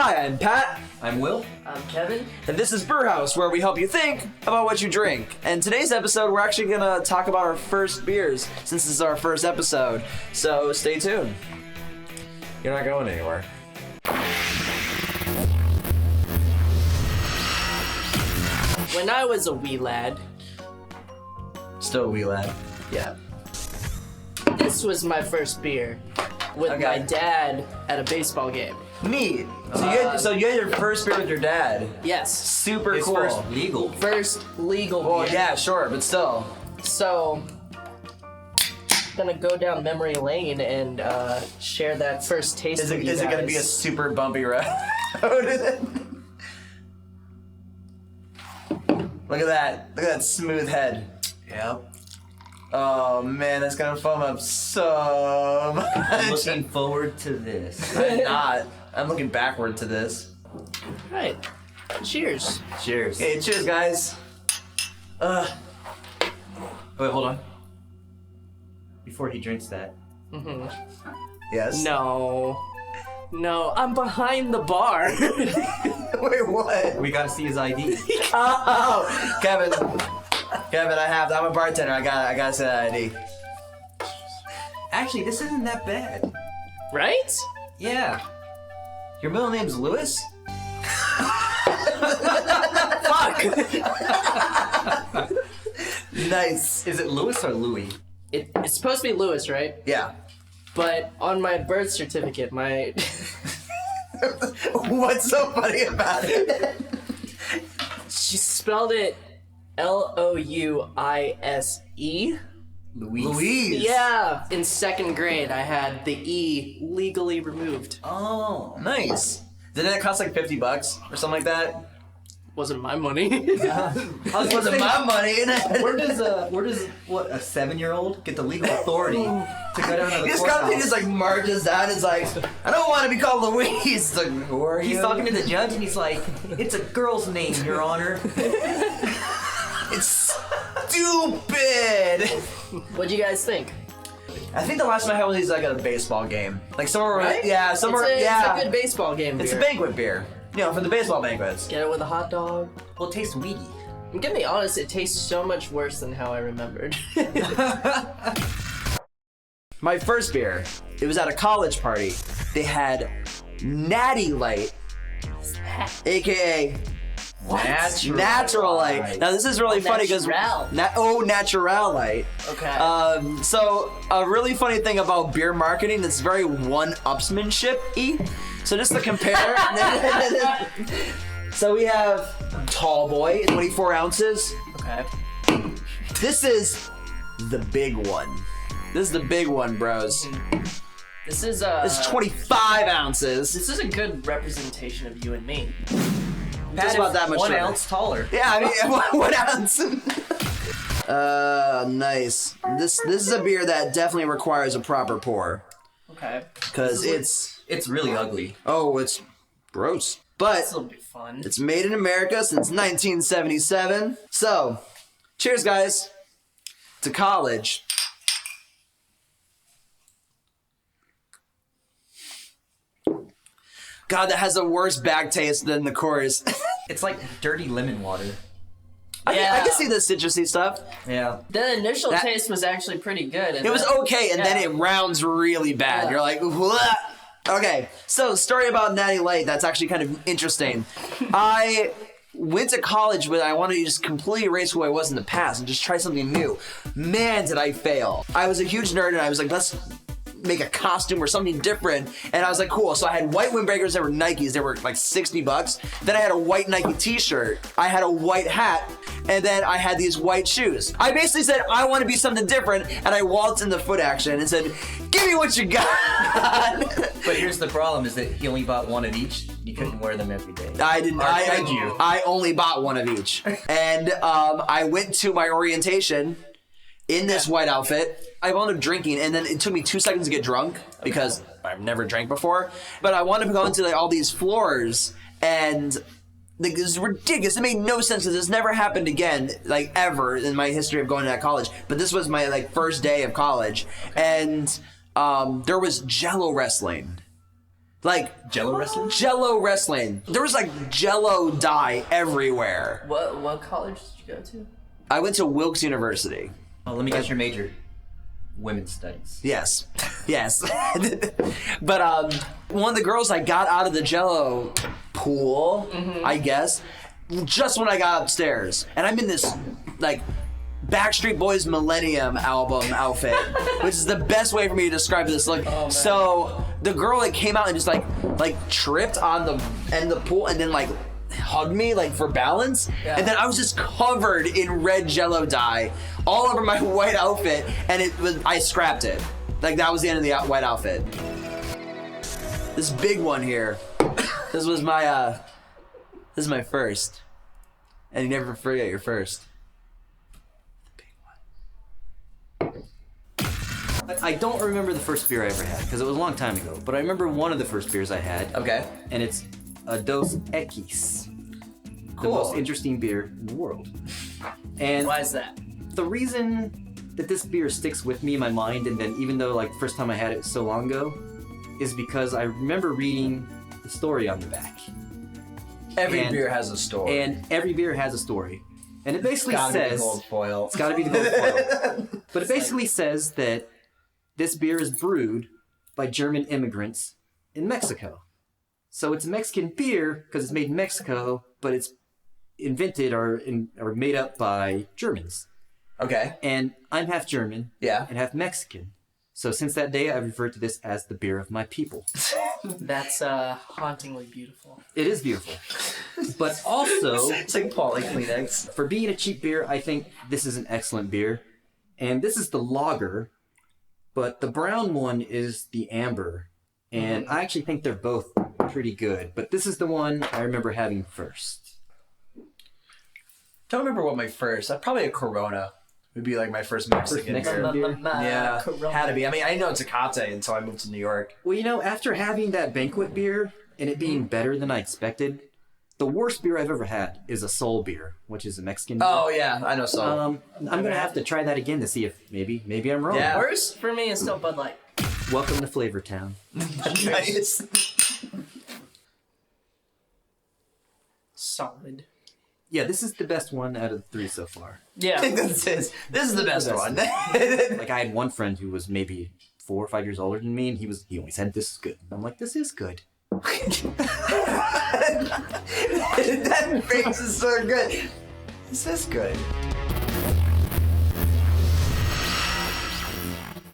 Hi, I'm Pat. I'm Will. I'm Kevin. And this is Brewer Haus, where we help you think about what you drink. And today's episode, we're actually going to talk about our first beers, since this is our first episode. So stay tuned. You're not going anywhere. When I was a wee lad, Still a wee lad. yeah, this was my first beer with Okay. my dad at a baseball game. Neat. So you had your first beer with your dad. Yes, Super His cool. first legal. first legal Well, beer. yeah, sure, but still. So, gonna go down memory lane and share that first taste Is with it you going to be a guys. super bumpy road? Look at that. Look at that smooth head. Yep. Oh man, that's gonna foam up so much. Looking forward to this. I'm not. I'm looking backward to this. Right. Cheers. Cheers. Okay, cheers, guys. Wait, hold on. Before he drinks that. Yes. No, I'm behind the bar. Wait, what? We gotta see his ID. Oh, Kevin, I'm a bartender. I gotta say that ID. Actually, this isn't that bad. Right? Yeah. Your middle name's Lewis? Fuck. Nice. Is it Louis or Louis? It's supposed to be Lewis, right? Yeah. But on my birth certificate, my What's so funny about it? she spelled it Louise. Louise. Yeah. In second grade, I had the E legally removed. Oh, nice. Didn't it cost like $50 or something like that? Wasn't my money. It wasn't my money. Where does a 7-year-old get the legal authority to go down to the This company courthouse? just like marches out and is like, I don't want to be called Louise. It's like, who are you? He's talking to the judge and he's like, "It's a girl's name, Your Honor." It's stupid. What'd you guys think? I think the last time I had one of these like at a baseball game, like somewhere. Right? Yeah, somewhere. It's yeah, a good baseball game It's beer. a banquet beer. You know, for the baseball banquets. Get it with a hot dog. Well, it tastes weedy. I'm gonna be honest, it tastes so much worse than how I remembered. My first beer, it was at a college party. They had Natty Light, aka Natural Light. Now this is really funny because Natural. Natural Light. Okay. So a really funny thing about beer marketing, it's very one-upsmanship-y. So just to compare, so we have Tall Boy, 24 ounces. Okay. This is the big one. This is the big one, bros. This is It's 25 ounces. This is a good representation of you and me. Just about that much 1 sugar. ounce taller. Yeah, I mean, 1 ounce. Nice. This is a beer that definitely requires a proper pour. Okay. Because It's really ugly. it's gross. But This will be fun. it's made in America since 1977. So, cheers, guys, to college. God, that has a worse back taste than the chorus. It's like dirty lemon water. I can see the citrusy stuff. Yeah. The initial That- taste was actually pretty good. And It was then- okay, and then it rounds really bad. Yeah. You're like, what? Okay, so story about Natty Light that's actually kind of interesting. I went to college, but I wanted to just completely erase who I was in the past and just try something new. Man, did I fail. I was a huge nerd, and I was like, let's make a costume or something different. And I was like, cool. So I had white windbreakers that were Nikes. They were like $60. Then I had a white Nike t-shirt. I had a white hat. And then I had these white shoes. I basically said, I want to be something different. And I waltzed in the foot action and said, give me what you got. But here's the problem: is that he only bought one of each. You couldn't wear them every day. I didn't. you? I only bought one of each. And I went to my orientation in this white outfit. I wound up drinking, and then it took me 2 seconds to get drunk because I've never drank before. But I wound up going to like all these floors, and like, this is ridiculous. It made no sense because this never happened again, like ever in my history of going to that college. But this was my like first day of college, and there was Jello wrestling. Like Jello wrestling? Jello wrestling. There was like Jello dye everywhere. What college did you go to? I went to Wilkes University. Oh, let me guess your major. Women's studies. Yes. But one of the girls I got out of the Jello pool, I guess, just when I got upstairs, and I'm in this like Backstreet Boys Millennium album outfit, which is the best way for me to describe this look. So the girl that came out and just like tripped on the end of the pool and then like hugged me like for balance, and then I was just covered in red Jello dye all over my white outfit, and I scrapped it. Like that was the end of the white outfit. This big one here. This was my this is my first, and you never forget your first. I don't remember the first beer I ever had because it was a long time ago, but I remember one of the first beers I had. Okay. And it's a Dos Equis. The Cool. most interesting beer in the world. And Why is that? the reason that this beer sticks with me in my mind, and then even though like the first time I had it so long ago, is because I remember reading the story on the back. Every And- beer has a story. And every beer has a story. And it basically Gotta be the says... gold foil. It's gotta be the gold foil. But it basically says that this beer is brewed by German immigrants in Mexico. So it's a Mexican beer because it's made in Mexico, but it's invented or made up by Germans. Okay. And I'm half German Yeah. and half Mexican. So since that day, I've referred to this as the beer of my people. That's hauntingly beautiful. It is beautiful. But also, It's like Paulie Kleenex. for being a cheap beer, I think this is an excellent beer. And this is the lager, but the brown one is the amber. And I actually think they're both pretty good. But this is the one I remember having first. Don't remember what my first. Probably a Corona would be like my first Mexican Mexican beer. beer? Yeah, Corona. had to be. I mean, I didn't know Tecate until I moved to New York. Well, you know, after having that banquet beer and it being better than I expected, the worst beer I've ever had is a Sol beer, which is a Mexican beer. Oh yeah, I know so. I'm gonna have to try that again to see if maybe I'm wrong. Yeah. Worst for me is still Bud Light. Welcome to Flavor Town. Nice. Solid. Yeah, this is the best one out of the three so far. Yeah. this is the best one. Like I had one friend who was maybe 4 or 5 years older than me, and he only said this is good. And I'm like, this is good. That face is so good. This is good.